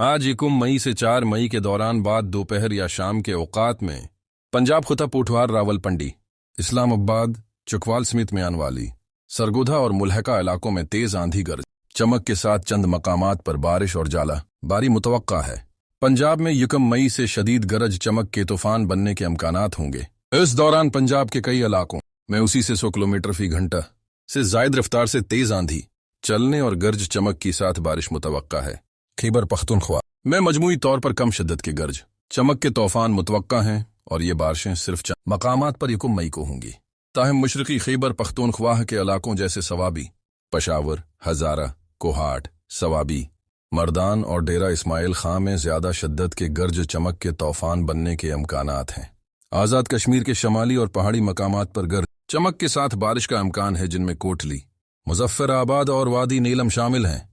آج 1 मई से 4 मई के दौरान बाद दोपहर या शाम के औकात में पंजाब खुता पोठवार रावलपिंडी, इस्लामाबाद, चुकवाल समेत म्यानवाली, सरगोधा और मुल्हका इलाकों में तेज आंधी गर्ज चमक के साथ चंद मकामात पर बारिश और जाला बारी मुतवक्का है। पंजाब में 1 मई से शदीद गरज चमक के तूफान बनने के अमकानात होंगे। इस दौरान पंजाब के कई इलाकों में उसी से 100 किलोमीटर फी घंटा से जायद रफ्तार से तेज आंधी चलने और गरज चमक के साथ बारिश मुतवक्का है। खैबर पख्तूनख्वा में मजमूई तौर पर कम शिद्दत के गरज चमक के तूफान मुतवक्का हैं और ये बारिशें सिर्फ चंद मकामात पर 1 मई को होंगी। ताहम मशरकी खैबर पख्तूनख्वा के इलाकों जैसे सवाबी, पेशावर, हजारा, कोहाट, सवाबी, मर्दान और डेरा इस्माइल खां में ज्यादा शिद्दत के गरज चमक के तूफान बनने के अमकानात हैं। आज़ाद कश्मीर के शमाली और पहाड़ी मकामात पर गरज चमक के साथ बारिश का इम्कान है, जिनमें कोटली, मुजफ्फराबाद और वादी नीलम शामिल हैं।